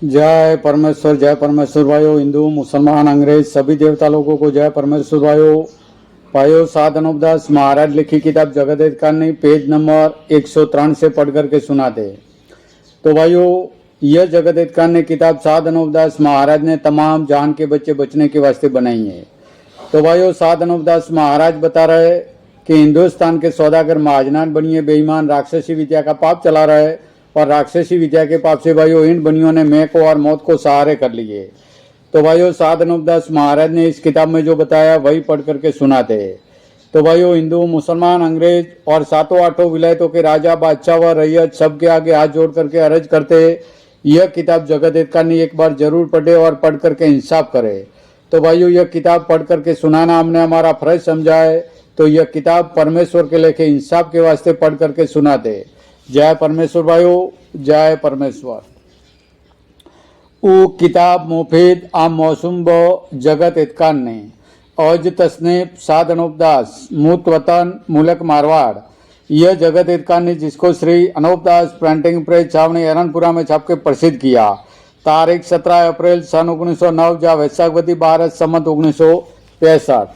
जय परमेश्वर भाइयों, हिंदू मुसलमान अंग्रेज सभी देवता लोगों को जय परमेश्वर भाइयों। सात अनुपदास महाराज लिखी किताब जगत हित करनी पेज नंबर 103 से पढ़ करके सुनाते। तो भाइयों, यह जगत हित करनी किताब सात अनुपदास महाराज ने तमाम जान के बच्चे बचने के वास्ते बनाई है। तो भाइयों, सात अनुपदास महाराज बता रहे कि हिंदुस्तान के सौदागर महाजनान बनिए बेईमान राक्षसी विद्या का पाप चला रहे और राक्षसी विद्या के पाप से भाइयों इन बनियों ने मैं को और मौत को सहारे कर लिए। तो भाइयों, सात अनुपदास महाराज ने इस किताब में जो बताया वही पढ़ करके सुनाते हैं। तो भाइयों, हिंदू मुसलमान अंग्रेज और सातों आठों विलायतों के राजा बादशाह व रैयत सबके आगे हाथ जोड़ करके अर्ज करते, यह किताब जगत हित करनी एक बार जरूर पढ़े और पढ़ करके इंसाफ करे। तो भाइयों, यह किताब पढ़ करके सुनाना हमने हमारा फर्ज समझा है। तो यह किताब परमेश्वर के लेखे इंसाफ के वास्ते पढ़ करके सुनाते। जय परमेश्वर भाइयों, जय परमेश्वर। उ किताब मुफीद आम मौसुम ब जगत हितकान ने औज तस्नीफ सात अनुपदास मूत वतन मुलक मारवाड़। यह जगत हितकान ने जिसको श्री अनुपदास प्रिंटिंग प्रेस छावनी एरनपुरा में छाप के प्रसिद्ध किया। तारीख 17 अप्रैल सन 1909 जा वैशाखवती 12 सम्मत 1965।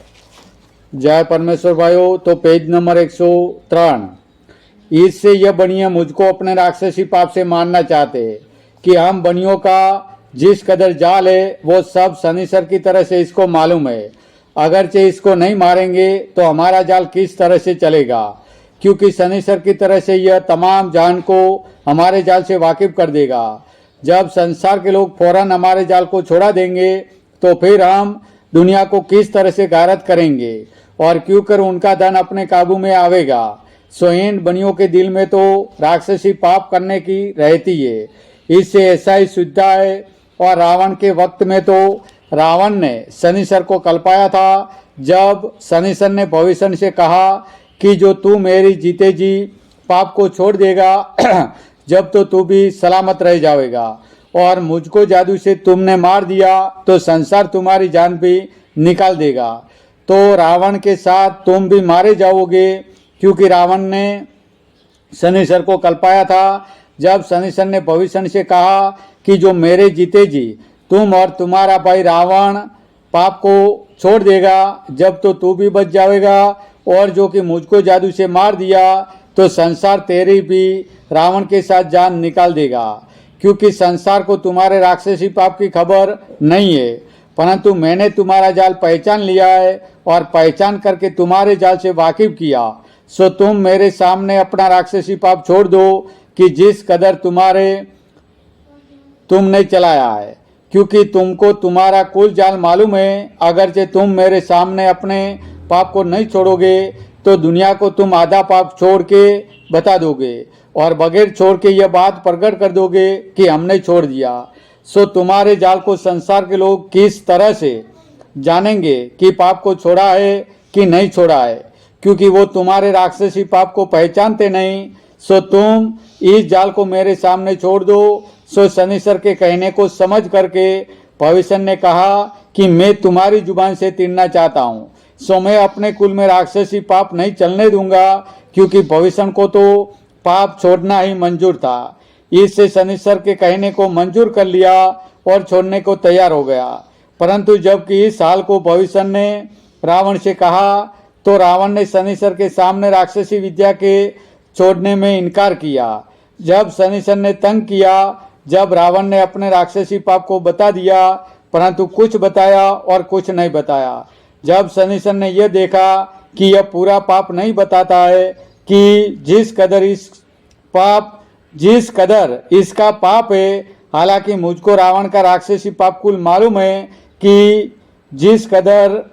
जय परमेश्वर भाइयों। तो पेज नंबर 103। इससे यह बनिया मुझको अपने राक्षसी पाप से मानना चाहते कि हम बनियों का जिस कदर जाल है वो सब शनिश्चर की तरह से इसको मालूम है। अगरचे इसको नहीं मारेंगे तो हमारा जाल किस तरह से चलेगा, क्योंकि शनिश्चर की तरह से यह तमाम जान को हमारे जाल से वाकिफ कर देगा। जब संसार के लोग फौरन हमारे जाल को छोड़ा देंगे तो फिर हम दुनिया को किस तरह से गारत करेंगे और क्यों कर उनका धन अपने काबू में आवेगा। सोइन बनियों के दिल में तो राक्षसी पाप करने की रहती है, इससे ऐसा ही सुविधा है। और रावण के वक्त में तो रावण ने शनिश्चर को कल्पाया था, जब शनिश्चर ने भविष्य से कहा कि जो तू मेरी जीते जी पाप को छोड़ देगा जब तो तू भी सलामत रह जाएगा, और मुझको जादू से तुमने मार दिया तो संसार तुम्हारी जान भी निकाल देगा। तो रावण के साथ तुम भी मारे जाओगे, क्योंकि रावण ने शनिश्चर को कल्पाया था, जब शनिश्चर ने भविष्य से कहा कि जो मेरे जीते जी तुम और तुम्हारा भाई रावण पाप को छोड़ देगा जब तो तू भी बच जाएगा, और जो कि मुझको जादू से मार दिया तो संसार तेरी भी रावण के साथ जान निकाल देगा। क्योंकि संसार को तुम्हारे राक्षसी पाप की खबर नहीं है, परंतु मैंने तुम्हारा जाल पहचान लिया है और पहचान करके तुम्हारे जाल से वाकिफ किया। सो तुम मेरे सामने अपना राक्षसी पाप छोड़ दो कि जिस कदर तुमने चलाया है, क्योंकि तुमको तुम्हारा कुल जाल मालूम है। अगरचे तुम मेरे सामने अपने पाप को नहीं छोड़ोगे तो दुनिया को तुम आधा पाप छोड़ के बता दोगे और बगैर छोड़ के यह बात प्रकट कर दोगे कि हमने छोड़ दिया। सो तुम्हारे जाल को संसार के लोग किस तरह से जानेंगे कि पाप को छोड़ा है कि नहीं छोड़ा है, क्योंकि वो तुम्हारे राक्षसी पाप को पहचानते नहीं। सो तुम इस जाल को मेरे सामने छोड़ दो। सो शनिश्चर के कहने को समझ करके भविष्य ने कहा कि मैं तुम्हारी जुबान से तीरना चाहता हूँ। सो मैं अपने कुल में राक्षसी पाप नहीं चलने दूंगा, क्योंकि भविष्य को तो पाप छोड़ना ही मंजूर था। इससे शनिश्चर के कहने को मंजूर कर लिया और छोड़ने को तैयार हो गया। परंतु जबकि इस हाल को भविष्य ने रावण से कहा तो रावण ने शनिश्चर के सामने राक्षसी विद्या के छोड़ने में इनकार किया। जब शनिश्चर ने तंग किया, जब रावण ने अपने राक्षसी पाप को बता दिया, परंतु कुछ बताया और कुछ नहीं बताया। जब शनिश्चर ने यह देखा कि यह पूरा पाप नहीं बताता है कि जिस कदर इसका पाप है, हालांकि मुझको रावण का राक्षसी पाप कुल मालूम है कि जिस कदर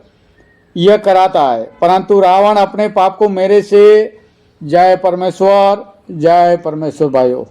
यह कराता है, परंतु रावण अपने पाप को मेरे से जय परमेश्वर भाइयों।